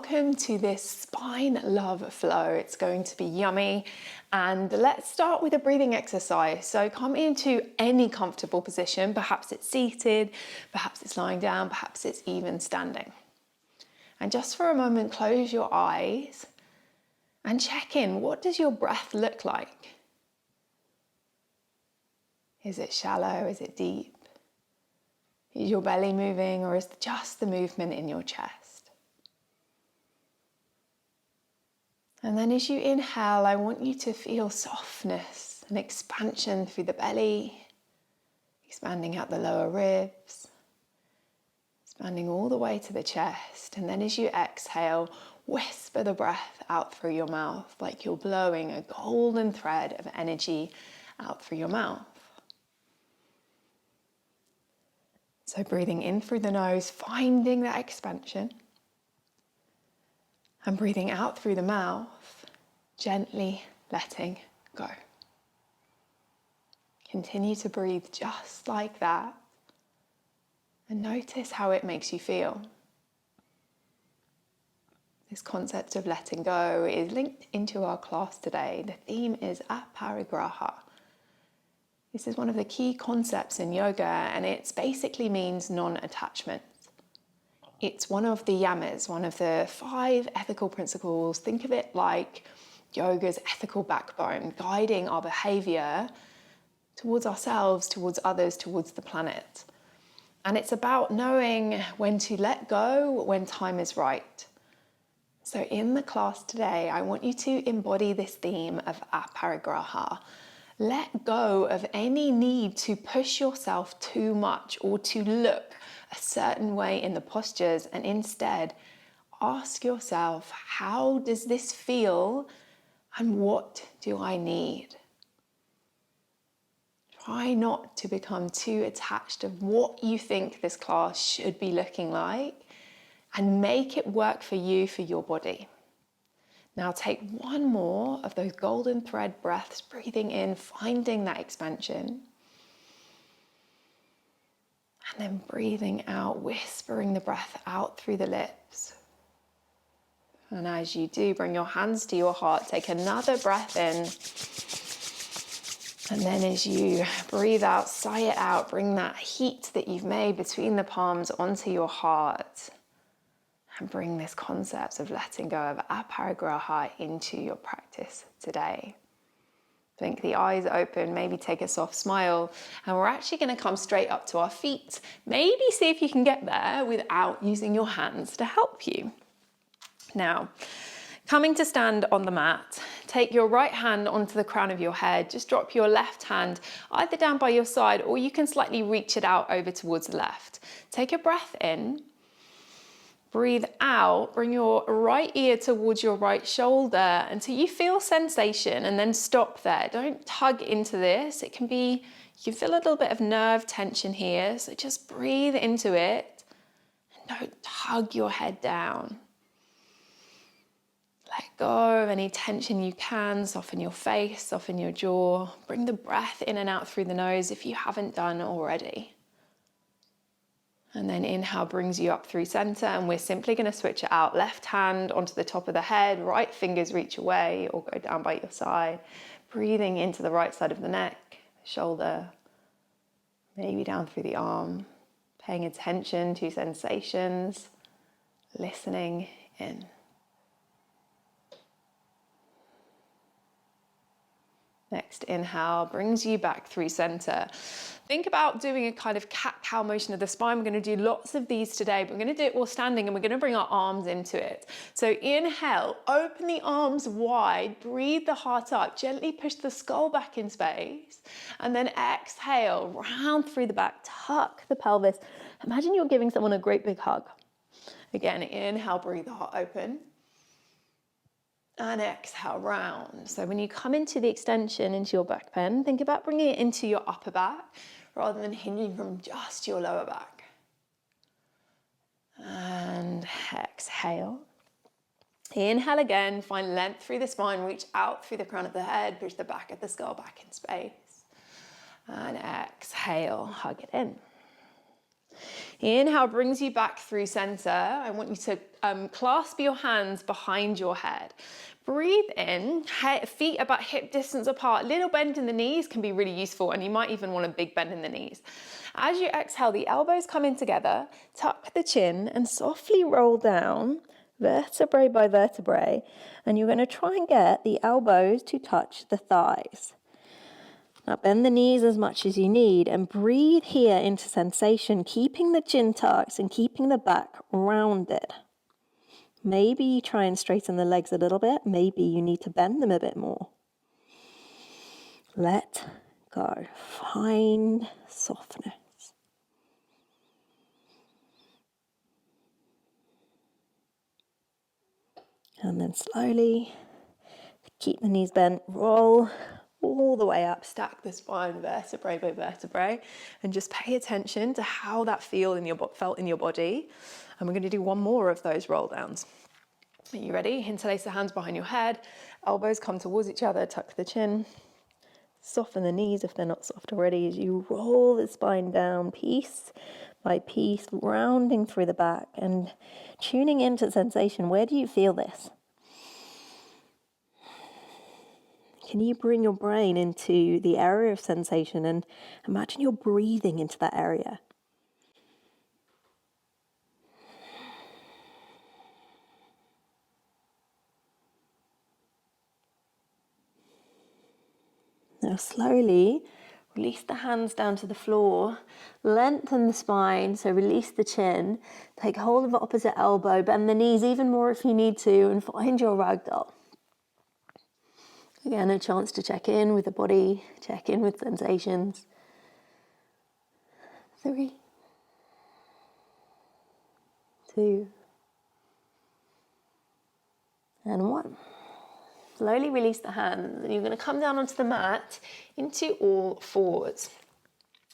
welcome to this spine love flow. It's going to be yummy. And let's start with a breathing exercise. So come into any comfortable position. Perhaps it's seated, perhaps it's lying down, perhaps it's even standing. And just for a moment, close your eyes and check in. What does your breath look like? Is it shallow? Is it deep? Is your belly moving, or is it just the movement in your chest? And then as you inhale, I want you to feel softness and expansion through the belly, expanding out the lower ribs, expanding all the way to the chest. And then as you exhale, whisper the breath out through your mouth like you're blowing a golden thread of energy out through your mouth. So breathing in through the nose, finding that expansion. And breathing out through the mouth, gently letting go. Continue to breathe just like that. And notice how it makes you feel. This concept of letting go is linked into our class today. The theme is aparigraha. This is one of the key concepts in yoga, and it basically means non-attachment. It's one of the yamas, one of the 5 ethical principles. Think of it like yoga's ethical backbone, guiding our behavior towards ourselves, towards others, towards the planet. And it's about knowing when to let go when time is right. So in the class today, I want you to embody this theme of aparigraha. Let go of any need to push yourself too much or to look a certain way in the postures, and instead ask yourself, how does this feel and what do I need? Try not to become too attached to what you think this class should be looking like, and make it work for you, for your body. Now take one more of those golden thread breaths, breathing in, finding that expansion. And then breathing out, whispering the breath out through the lips. And as you do, bring your hands to your heart, take another breath in. And then as you breathe out, sigh it out, bring that heat that you've made between the palms onto your heart. And bring this concept of letting go of aparigraha into your practice today. Blink the eyes open, maybe take a soft smile, and we're actually going to come straight up to our feet. Maybe see if you can get there without using your hands to help you. Now, coming to stand on the mat, take your right hand onto the crown of your head, just drop your left hand either down by your side, or you can slightly reach it out over towards the left. Take a breath in. Breathe out, bring your right ear towards your right shoulder until you feel sensation, and then stop there. Don't tug into this. It can be, you can feel a little bit of nerve tension here, so just breathe into it and don't tug your head down. Let go of any tension you can, soften your face, soften your jaw. Bring the breath in and out through the nose if you haven't done already. And then inhale brings you up through center, and we're simply going to switch it out. Left hand onto the top of the head, right fingers reach away or go down by your side. Breathing into the right side of the neck, shoulder, maybe down through the arm. Paying attention to sensations, listening in. Next inhale brings you back through center. Think about doing a kind of cat-cow motion of the spine. We're going to do lots of these today, but we're going to do it while standing, and we're going to bring our arms into it. So inhale, open the arms wide, breathe the heart up, gently push the skull back in space, and then exhale, round through the back, tuck the pelvis. Imagine you're giving someone a great big hug. Again, inhale, breathe the heart open. And exhale, round. So when you come into the extension, into your back bend, think about bringing it into your upper back rather than hinging from just your lower back. And exhale. Inhale again, find length through the spine, reach out through the crown of the head, push the back of the skull back in space. And exhale, hug it in. Inhale brings you back through center. I want you to clasp your hands behind your head. Breathe in, feet about hip distance apart. Little bend in the knees can be really useful, and you might even want a big bend in the knees. As you exhale, the elbows come in together, tuck the chin and softly roll down, vertebrae by vertebrae, and you're going to try and get the elbows to touch the thighs. Now bend the knees as much as you need and breathe here into sensation, keeping the chin tucked and keeping the back rounded. Maybe you try and straighten the legs a little bit. Maybe you need to bend them a bit more. Let go. Find softness. And then slowly keep the knees bent, roll all the way up, stack the spine vertebrae by vertebrae, and just pay attention to how that felt in your body. And we're going to do one more of those roll downs. Are you ready? Interlace the hands behind your head, elbows come towards each other, tuck the chin, soften the knees if they're not soft already as you roll the spine down piece by piece, rounding through the back and tuning into sensation. Where do you feel this? Can you bring your brain into the area of sensation and imagine you're breathing into that area? Now slowly release the hands down to the floor, lengthen the spine, so release the chin, take hold of the opposite elbow, bend the knees even more if you need to, and find your ragdoll. Again, a chance to check in with the body, check in with sensations. 3, 2, and 1. Slowly release the hands and you're going to come down onto the mat into all fours.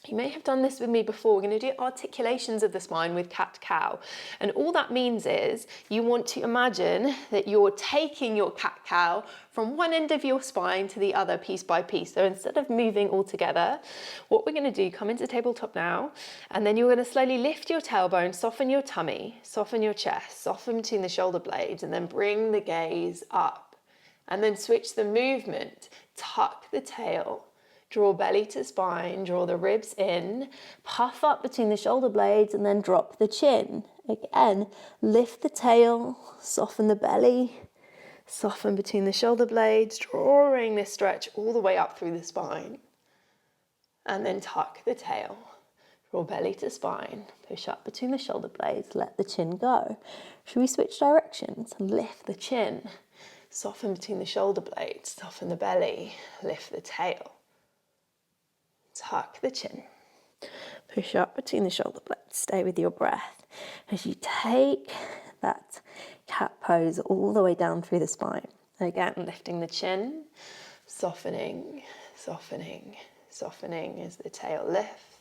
You may have done this with me before. We're going to do articulations of the spine with cat-cow. And all that means is you want to imagine that you're taking your cat-cow from one end of your spine to the other piece by piece. So instead of moving all together, what we're going to do, come into tabletop now, and then you're going to slowly lift your tailbone, soften your tummy, soften your chest, soften between the shoulder blades, and then bring the gaze up. And then switch the movement, tuck the tail, draw belly to spine, draw the ribs in, puff up between the shoulder blades and then drop the chin. Again, lift the tail, soften the belly, soften between the shoulder blades, drawing this stretch all the way up through the spine. And then tuck the tail, draw belly to spine, push up between the shoulder blades, let the chin go. Should we switch directions? Lift the chin. Soften between the shoulder blades, soften the belly, lift the tail. Tuck the chin. Push up between the shoulder blades, stay with your breath as you take that cat pose all the way down through the spine. Again, lifting the chin, softening, softening, softening as the tail lifts.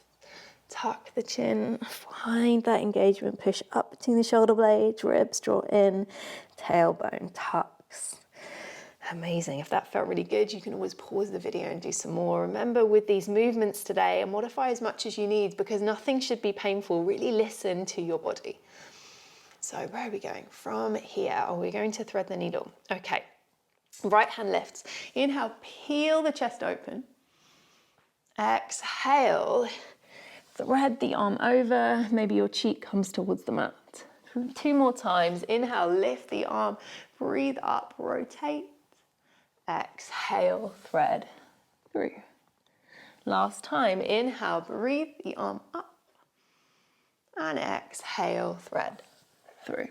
Tuck the chin, find that engagement, push up between the shoulder blades, ribs draw in, tailbone tucks. Amazing. If that felt really good, you can always pause the video and do some more. Remember, with these movements today, and modify as much as you need because nothing should be painful. Really listen to your body. So where are we going? From here, we're going to thread the needle. Okay, right hand lifts. Inhale, peel the chest open. Exhale, thread the arm over. Maybe your cheek comes towards the mat. 2 more times. Inhale, lift the arm, breathe up, rotate. Exhale, thread through. Last time, inhale, breathe the arm up. And exhale, thread through.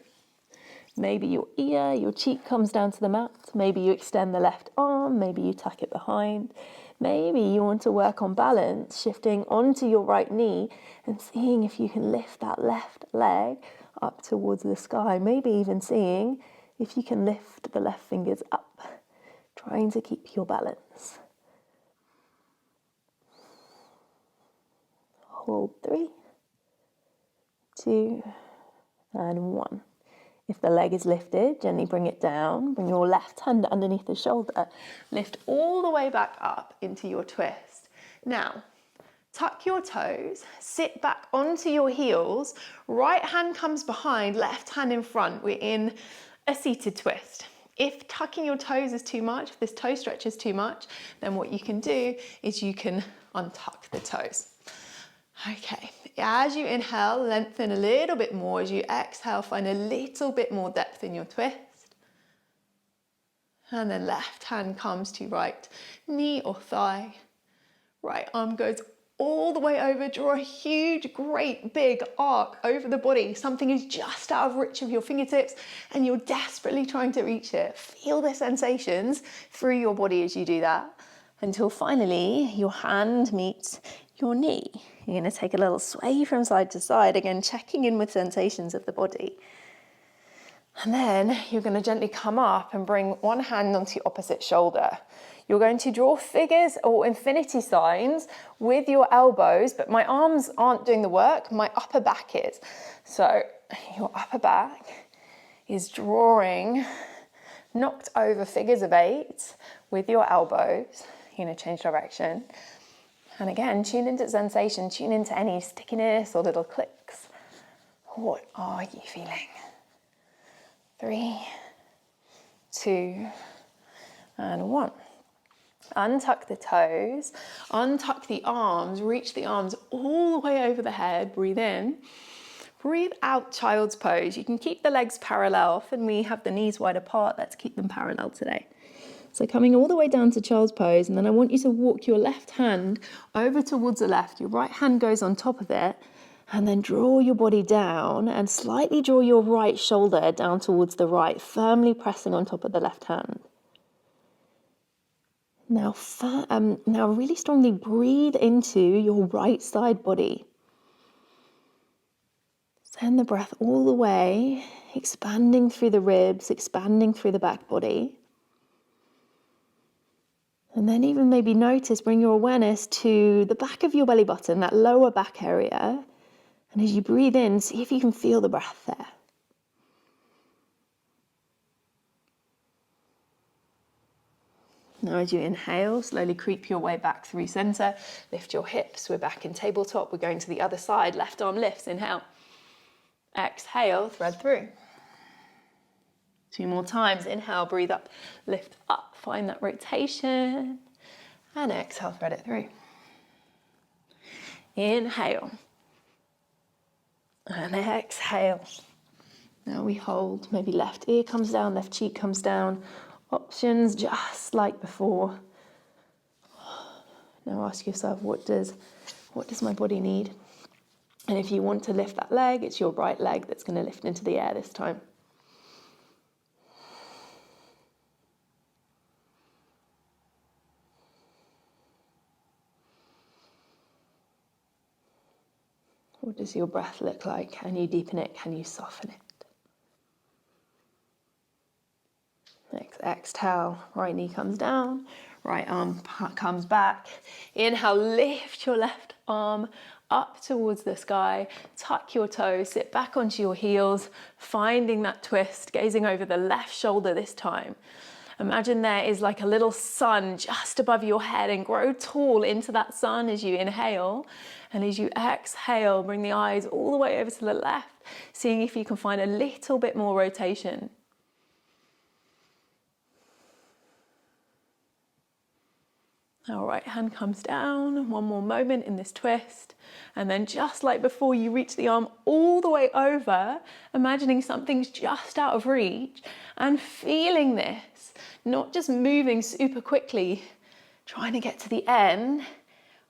Maybe your ear, your cheek comes down to the mat. Maybe you extend the left arm. Maybe you tuck it behind. Maybe you want to work on balance, shifting onto your right knee and seeing if you can lift that left leg up towards the sky. Maybe even seeing if you can lift the left fingers up, trying to keep your balance. Hold 3, 2, and 1. If the leg is lifted, gently bring it down. Bring your left hand underneath the shoulder. Lift all the way back up into your twist. Now, Tuck your toes, sit back onto your heels, right hand comes behind, left hand in front. We're in a seated twist. If tucking your toes is too much, if this toe stretch is too much, then what you can do is you can untuck the toes. Okay, as you inhale, lengthen a little bit more. As you exhale, find a little bit more depth in your twist. And then left hand comes to right knee or thigh. Right arm goes all the way over. Draw a huge, great big arc over the body. Something is just out of reach of your fingertips and you're desperately trying to reach it. Feel the sensations through your body as you do that until finally your hand meets your knee. You're going to take a little sway from side to side, again checking in with sensations of the body. And then you're going to gently come up and bring one hand onto your opposite shoulder. You're going to draw figures or infinity signs with your elbows, but my arms aren't doing the work, my upper back is. So your upper back is drawing knocked over figures of 8 with your elbows. You're going to change direction. And again, tune into sensation, tune into any stickiness or little clicks. What are you feeling? 3, 2, and 1. Untuck the toes, untuck the arms, reach the arms all the way over the head, breathe in. Breathe out, child's pose. You can keep the legs parallel. Often we have the knees wide apart, let's keep them parallel today. So coming all the way down to child's pose, and then I want you to walk your left hand over towards the left. Your right hand goes on top of it, and then draw your body down and slightly draw your right shoulder down towards the right, firmly pressing on top of the left hand. Now really strongly breathe into your right side body. Send the breath all the way, expanding through the ribs, expanding through the back body. And then even maybe notice, bring your awareness to the back of your belly button, that lower back area. And as you breathe in, see if you can feel the breath there. Now as you inhale, slowly creep your way back through center. Lift your hips, we're back in tabletop. We're going to the other side, left arm lifts, inhale. Exhale, thread through. 2 more times, inhale, breathe up, lift up, find that rotation. And exhale, thread it through. Inhale. And exhale. Now we hold, maybe left ear comes down, left cheek comes down. Options just like before. Now ask yourself, what does my body need? And if you want to lift that leg, it's your right leg that's going to lift into the air this time. What does your breath look like? Can you deepen it? Can you soften it? Next, exhale, right knee comes down, right arm comes back. Inhale, lift your left arm up towards the sky, tuck your toes, sit back onto your heels, finding that twist, gazing over the left shoulder this time. Imagine there is like a little sun just above your head and grow tall into that sun as you inhale. And as you exhale, bring the eyes all the way over to the left, seeing if you can find a little bit more rotation. Now right hand comes down, one more moment in this twist. And then just like before, you reach the arm all the way over, imagining something's just out of reach and feeling this, not just moving super quickly, trying to get to the end,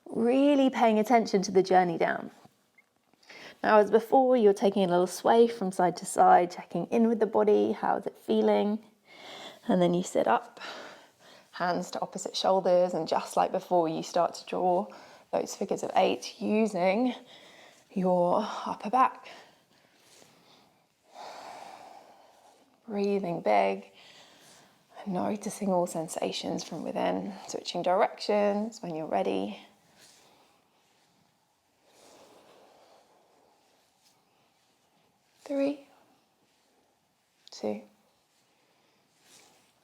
really paying attention to the journey down. Now as before, you're taking a little sway from side to side, checking in with the body, how's it feeling? And then you sit up. Hands to opposite shoulders, and just like before, you start to draw those figures of 8 using your upper back. Breathing big, and noticing all sensations from within, switching directions when you're ready. Three, 2,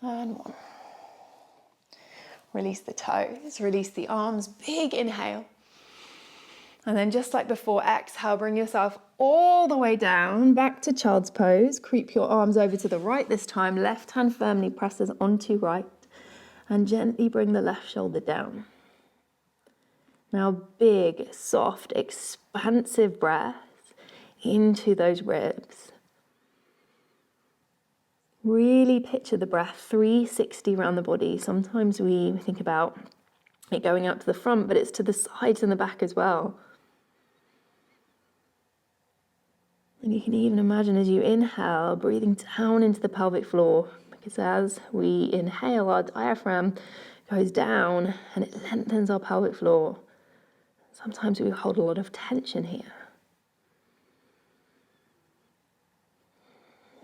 and 1. Release the toes, release the arms, big inhale. And then just like before, exhale, bring yourself all the way down, back to child's pose. Creep your arms over to the right this time. Left hand firmly presses onto right. And gently bring the left shoulder down. Now big, soft, expansive breath into those ribs. Really picture the breath 360 around the body. Sometimes we think about it going out to the front, but it's to the sides and the back as well. And you can even imagine as you inhale, breathing down into the pelvic floor, because as we inhale, our diaphragm goes down and it lengthens our pelvic floor. Sometimes we hold a lot of tension here.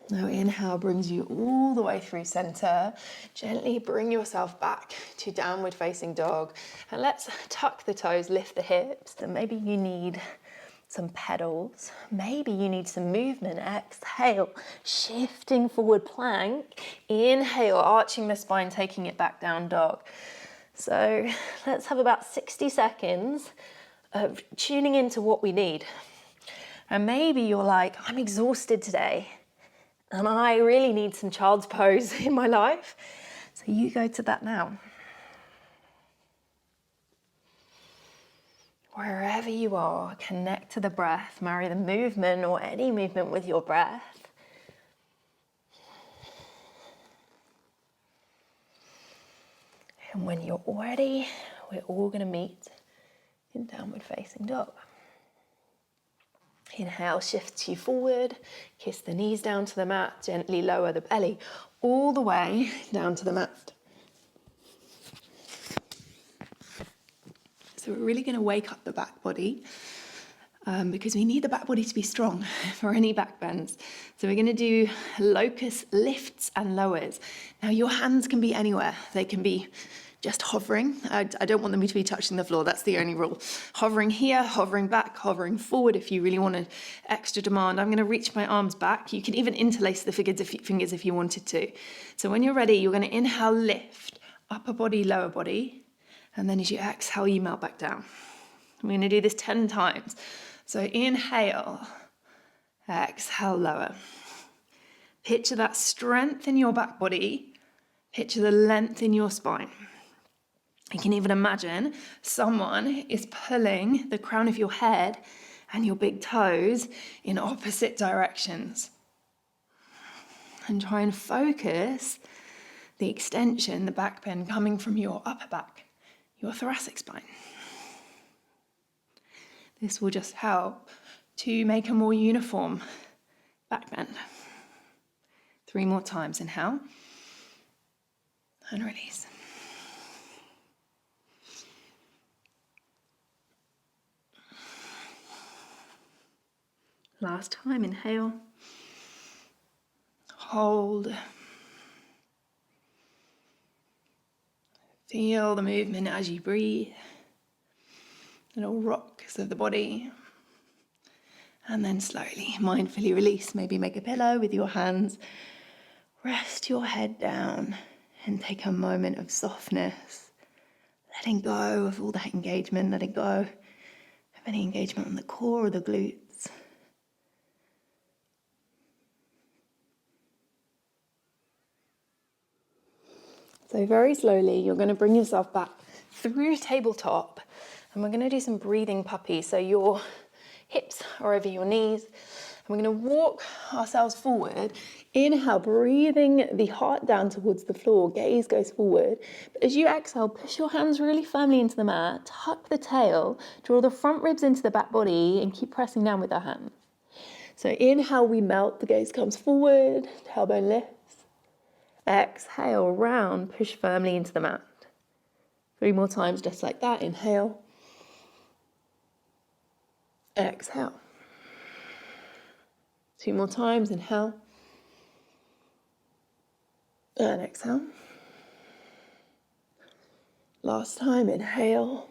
Now inhale brings you all the way through center. Gently bring yourself back to downward facing dog. And let's tuck the toes, lift the hips. And maybe you need some pedals. Maybe you need some movement. Exhale, shifting forward plank. Inhale, arching the spine, taking it back down dog. So let's have about 60 seconds of tuning into what we need. And maybe you're like, I'm exhausted today. And I really need some child's pose in my life. So you go to that now. Wherever you are, connect to the breath. Marry the movement or any movement with your breath. And when you're ready, we're all going to meet in downward facing dog. Inhale, shifts you forward, kiss the knees down to the mat, gently lower the belly all the way down to the mat. So we're really going to wake up the back body because we need the back body to be strong for any back bends. So we're going to do locust lifts and lowers. Now your hands can be anywhere. They can be just hovering. I don't want them to be touching the floor. That's the only rule. Hovering here, hovering back, hovering forward if you really want an extra demand. I'm going to reach my arms back. You can even interlace the fingers if you wanted to. So when you're ready, you're going to inhale, lift, upper body, lower body. And then as you exhale, you melt back down. I'm going to do this 10 times. So inhale, exhale, lower. Picture that strength in your back body. Picture the length in your spine. You can even imagine someone is pulling the crown of your head and your big toes in opposite directions. And try and focus the extension, the back bend coming from your upper back, your thoracic spine. This will just help to make a more uniform back bend. 3 more times. Inhale and release. Last time, inhale, hold, feel the movement as you breathe, little rocks of the body, and then slowly, mindfully release. Maybe make a pillow with your hands, rest your head down and take a moment of softness, letting go of all that engagement, letting go of any engagement on the core or the glutes. So very slowly, you're going to bring yourself back through tabletop, and we're going to do some breathing puppy. So your hips are over your knees, and we're going to walk ourselves forward. Inhale, breathing the heart down towards the floor, gaze goes forward. But as you exhale, push your hands really firmly into the mat, tuck the tail, draw the front ribs into the back body, and keep pressing down with our hands. So inhale, we melt, the gaze comes forward, tailbone lifts. Exhale, round, push firmly into the mat. 3 more times, just like that. Inhale. Exhale. 2 more times. Inhale. And exhale. Last time, inhale.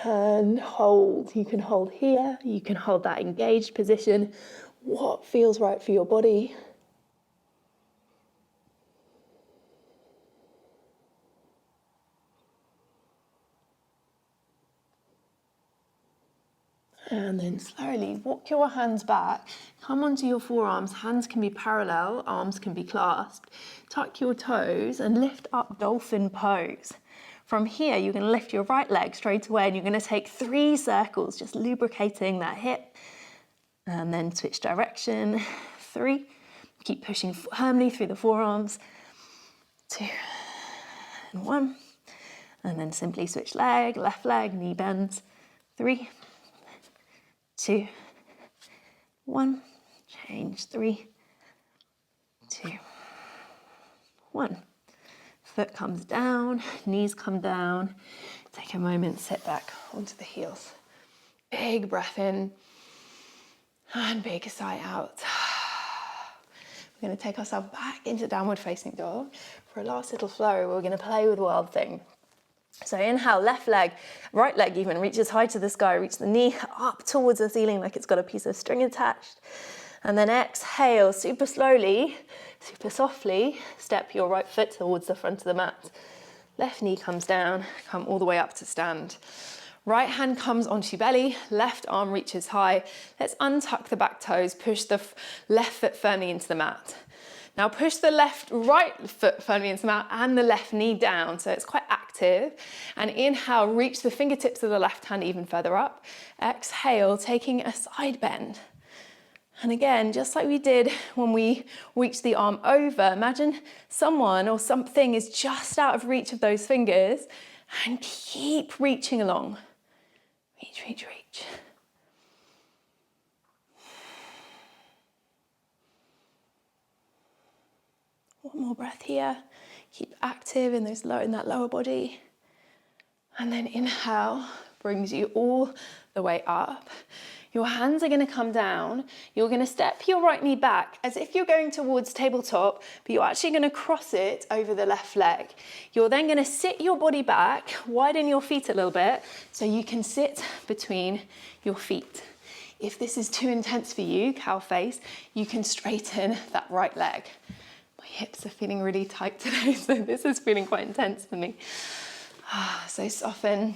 And hold. You can hold here. You can hold that engaged position. What feels right for your body? And then slowly walk your hands back, come onto your forearms, hands can be parallel, arms can be clasped. Tuck your toes and lift up dolphin pose. From here, you're going to lift your right leg straight away and you're going to take 3 circles, just lubricating that hip. And then switch direction, 3. Keep pushing firmly through the forearms, 2 and 1. And then simply switch leg, left leg, knee bends, 3, 2, 1. Change, 3, 2, 1. Foot comes down, knees come down. Take a moment, sit back onto the heels. Big breath in and big sigh out. We're going to take ourselves back into downward facing dog. For a last little flow, we're going to play with Wild Thing. So inhale, left leg, right leg even, reaches high to the sky, reach the knee up towards the ceiling like it's got a piece of string attached. And then exhale, super slowly, super softly, step your right foot towards the front of the mat. Left knee comes down, come all the way up to stand. Right hand comes onto your belly, left arm reaches high. Let's untuck the back toes, push the left foot firmly into the mat. Now push the right foot firmly into the mat and the left knee down, so it's quite active. And inhale, reach the fingertips of the left hand even further up. Exhale, taking a side bend. And again, just like we did when we reached the arm over, imagine someone or something is just out of reach of those fingers and keep reaching along. Reach, reach, reach. One more breath here. Keep active in that lower body. And then inhale brings you all the way up. Your hands are going to come down. You're going to step your right knee back as if you're going towards tabletop, but you're actually going to cross it over the left leg. You're then going to sit your body back, widen your feet a little bit so you can sit between your feet. If this is too intense for you, cow face, you can straighten that right leg. My hips are feeling really tight today, so this is feeling quite intense for me. So soften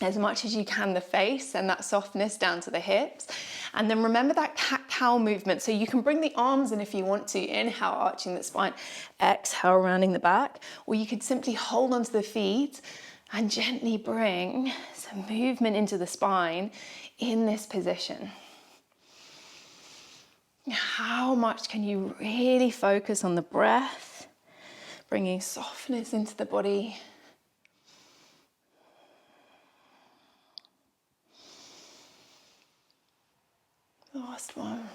as much as you can the face and that softness down to the hips. And then remember that cat-cow movement. So you can bring the arms in if you want to. Inhale, arching the spine. Exhale, rounding the back. Or you could simply hold onto the feet and gently bring some movement into the spine in this position. How much can you really focus on the breath, bringing softness into the body? Last one.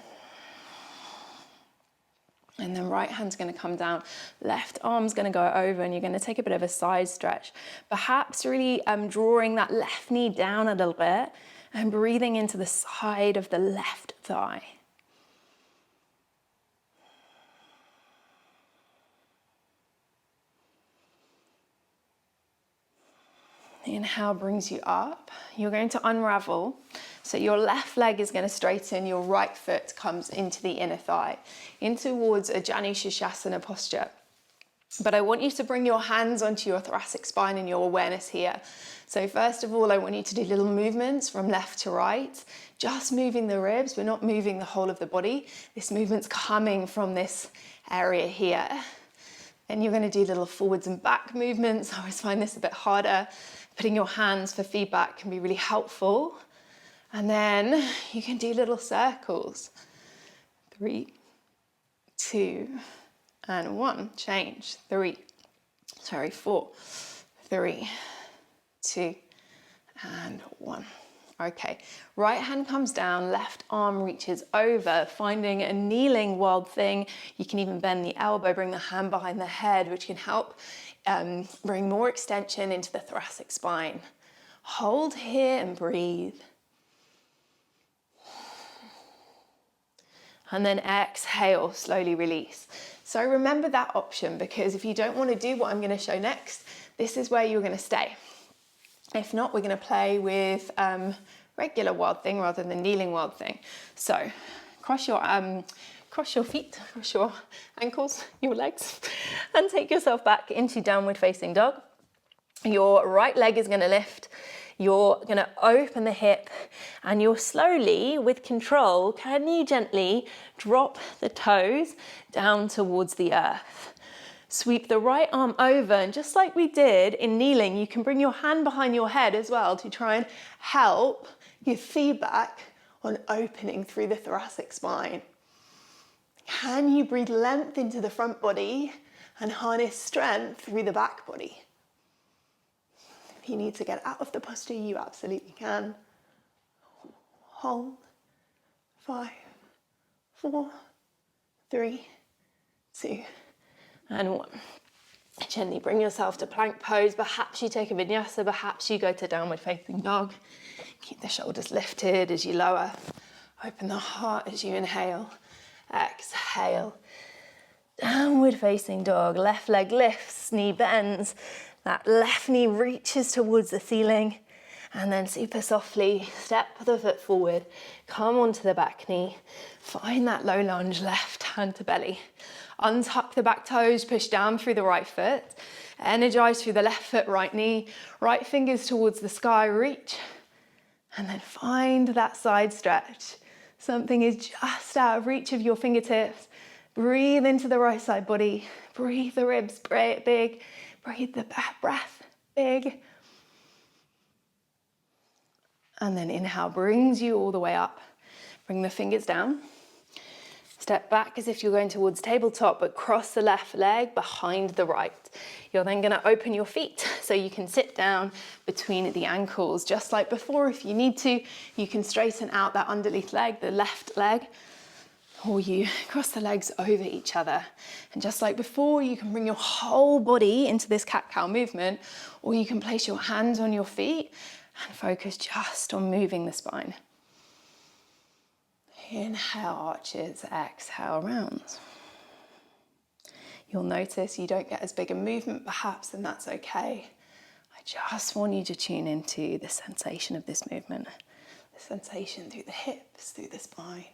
And then right hand's going to come down, left arm's going to go over, and you're going to take a bit of a side stretch. Perhaps really drawing that left knee down a little bit and breathing into the side of the left thigh. Inhale brings you up. You're going to unravel. So your left leg is going to straighten, your right foot comes into the inner thigh, in towards a Janu Shirshasana posture. But I want you to bring your hands onto your thoracic spine and your awareness here. So first of all, I want you to do little movements from left to right, just moving the ribs. We're not moving the whole of the body. This movement's coming from this area here. Then you're going to do little forwards and back movements. I always find this a bit harder. Putting your hands for feedback can be really helpful. And then you can do little circles. 3, 2, and 1. Change. 4, 3, 2, and 1. Okay, right hand comes down, left arm reaches over, finding a kneeling Wild Thing. You can even bend the elbow, bring the hand behind the head, which can help bring more extension into the thoracic spine. Hold here and breathe. And then exhale, slowly release. So remember that option, because if you don't want to do what I'm going to show next, this is where you're going to stay. If not, we're going to play with regular Wild Thing rather than kneeling Wild Thing. So cross your feet, cross your ankles, your legs, and take yourself back into downward facing dog. Your right leg is going to lift. You're going to open the hip And you'll slowly, with control, can you gently drop the toes down towards the earth? Sweep the right arm over, and just like we did in kneeling, you can bring your hand behind your head as well to try and help give feedback on opening through the thoracic spine. Can you breathe length into the front body and harness strength through the back body? If you need to get out of the posture, you absolutely can. Hold. 5, 4, 3, 2, and 1. Gently bring yourself to plank pose. Perhaps you take a vinyasa, perhaps you go to downward facing dog. Keep the shoulders lifted as you lower. Open the heart as you inhale. Exhale. Downward facing dog. Left leg lifts, knee bends. That left knee reaches towards the ceiling. And then super softly step the foot forward. Come onto the back knee. Find that low lunge, left hand to belly. Untuck the back toes, push down through the right foot. Energize through the left foot, right knee. Right fingers towards the sky, reach. And then find that side stretch. Something is just out of reach of your fingertips. Breathe into the right side body. Breathe the ribs big. Breathe the breath big. And then inhale brings you all the way up. Bring the fingers down. Step back as if you're going towards tabletop, but cross the left leg behind the right. You're then going to open your feet so you can sit down between the ankles. Just like before, if you need to, you can straighten out that underneath leg, the left leg, or you cross the legs over each other. And just like before, you can bring your whole body into this cat-cow movement, or you can place your hands on your feet and focus just on moving the spine. Inhale, arches, exhale, rounds. You'll notice you don't get as big a movement perhaps, and that's okay. I just want you to tune into the sensation of this movement, the sensation through the hips, through the spine.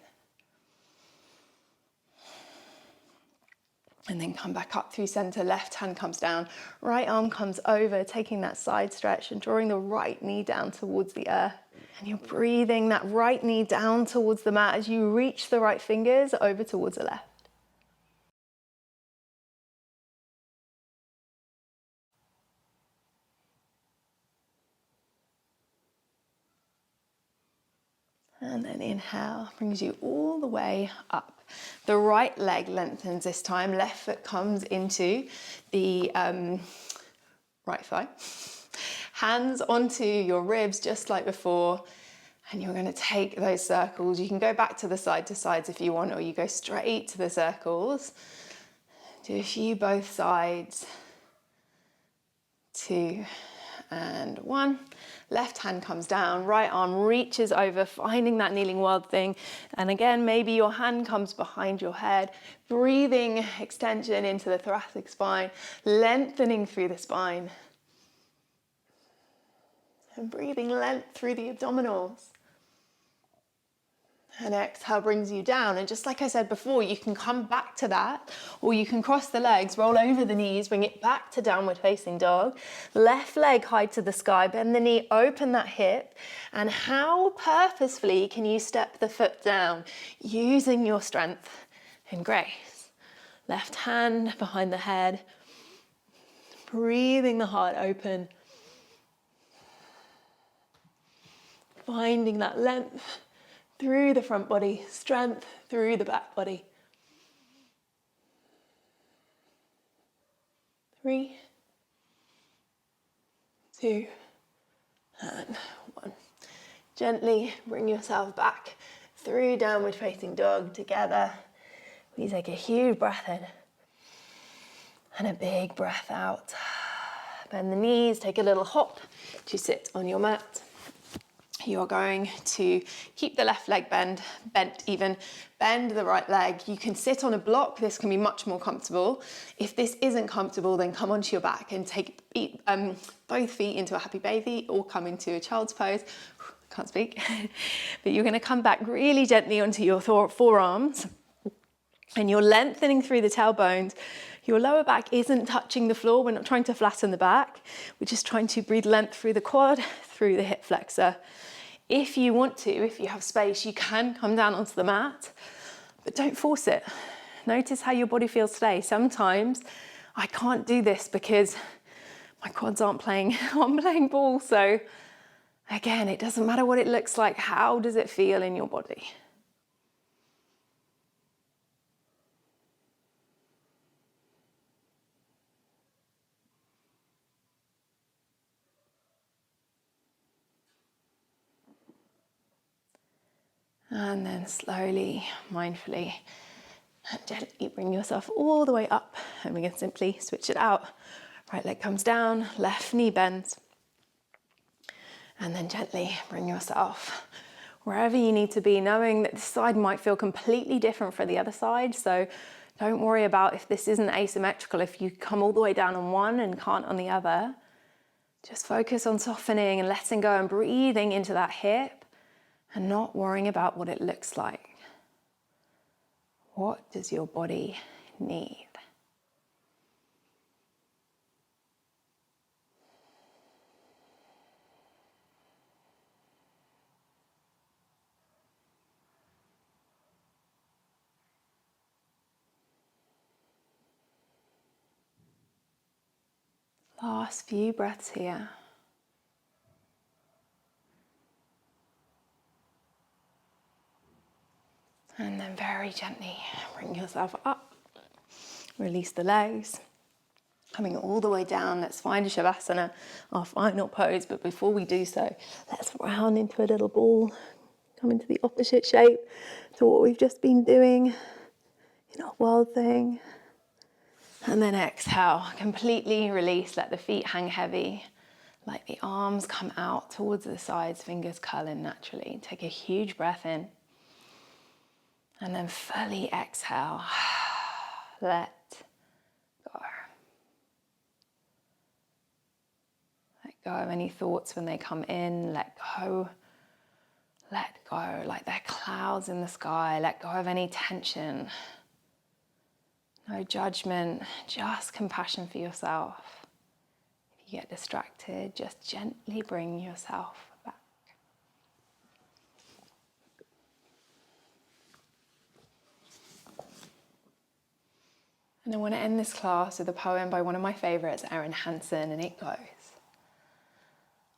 And then come back up through center, left hand comes down, right arm comes over, taking that side stretch and drawing the right knee down towards the earth. And you're breathing that right knee down towards the mat as you reach the right fingers over towards the left. And then inhale, brings you all the way up. The right leg lengthens this time, left foot comes into the right thigh. Hands onto your ribs just like before, and you're going to take those circles. You can go back to the sides if you want, or you go straight to the circles. Do a few both sides. 2 and 1. Left hand comes down, right arm reaches over, finding that kneeling wild thing. And again, maybe your hand comes behind your head, breathing extension into the thoracic spine, lengthening through the spine. And breathing length through the abdominals. And exhale brings you down. And just like I said before, you can come back to that, or you can cross the legs, roll over the knees, bring it back to downward facing dog. Left leg high to the sky, bend the knee, open that hip. And how purposefully can you step the foot down using your strength and grace? Left hand behind the head, breathing the heart open. Finding that length through the front body, strength through the back body. 3, 2, and 1. Gently bring yourself back through downward facing dog together. We take a huge breath in and a big breath out. Bend the knees, take a little hop to sit on your mat. You're going to keep the left leg bent even, bend the right leg. You can sit on a block, this can be much more comfortable. If this isn't comfortable, then come onto your back and take both feet into a happy baby or come into a child's pose. Can't speak. But you're gonna come back really gently onto your forearms and you're lengthening through the tailbones. Your lower back isn't touching the floor. We're not trying to flatten the back. We're just trying to breathe length through the quad, through the hip flexor. If you want to, if you have space, you can come down onto the mat, but don't force it. Notice how your body feels today. Sometimes I can't do this because my quads aren't playing, I'm playing ball. So again, it doesn't matter what it looks like. How does it feel in your body? And then slowly, mindfully, gently bring yourself all the way up, and we can simply switch it out. Right leg comes down, left knee bends, and then gently bring yourself wherever you need to be, knowing that this side might feel completely different from the other side. So don't worry about if this isn't asymmetrical, if you come all the way down on one and can't on the other. Just focus on softening and letting go and breathing into that hip, and not worrying about what it looks like. What does your body need? Last few breaths here. And then very gently bring yourself up. Release the legs. Coming all the way down, let's find a Shavasana, our final pose. But before we do so, let's round into a little ball. Come into the opposite shape to what we've just been doing in our wild thing. And then exhale, completely release, let the feet hang heavy. Let the arms come out towards the sides, fingers curling naturally. Take a huge breath in. And then fully exhale. Let go. Let go of any thoughts when they come in. Let go. Let go like they're clouds in the sky. Let go of any tension. No judgment, just compassion for yourself. If you get distracted, just gently bring yourself back. And I want to end this class with a poem by one of my favourites, Erin Hansen, and it goes: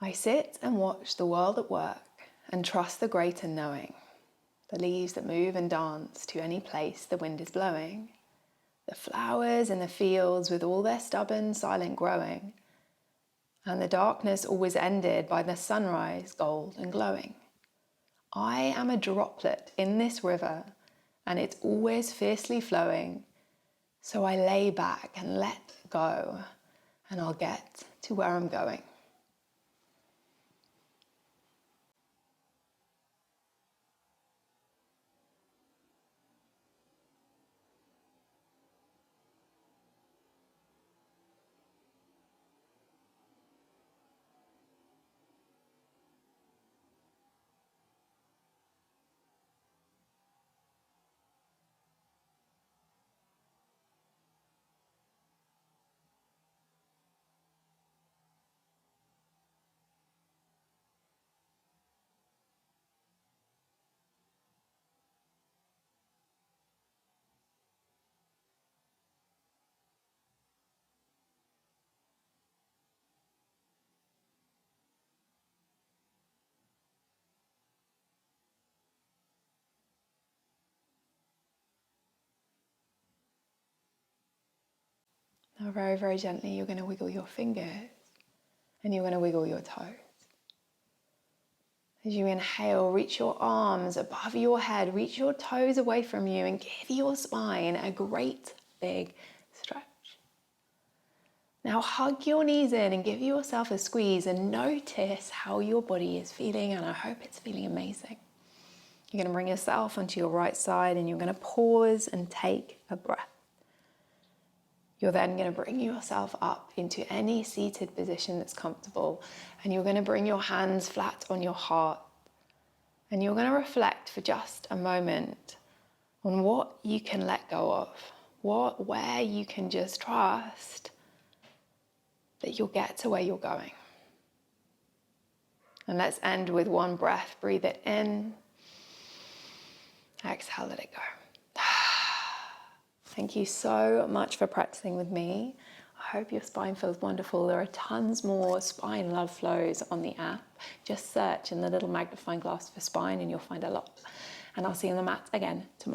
I sit and watch the world at work and trust the greater knowing, the leaves that move and dance to any place the wind is blowing, the flowers in the fields with all their stubborn silent growing, and the darkness always ended by the sunrise gold and glowing. I am a droplet in this river, and it's always fiercely flowing. So I lay back and let go, and I'll get to where I'm going. Now very, very gently, you're going to wiggle your fingers and you're going to wiggle your toes. As you inhale, reach your arms above your head, reach your toes away from you, and give your spine a great big stretch. Now hug your knees in and give yourself a squeeze, and notice how your body is feeling, and I hope it's feeling amazing. You're going to bring yourself onto your right side and you're going to pause and take a breath. You're then going to bring yourself up into any seated position that's comfortable, and you're going to bring your hands flat on your heart, and you're going to reflect for just a moment on what you can let go of, where you can just trust that you'll get to where you're going. And let's end with one breath. Breathe it in. Exhale, let it go. Thank you so much for practicing with me. I hope your spine feels wonderful. There are tons more spine love flows on the app. Just search in the little magnifying glass for spine and you'll find a lot. And I'll see you on the mat again tomorrow.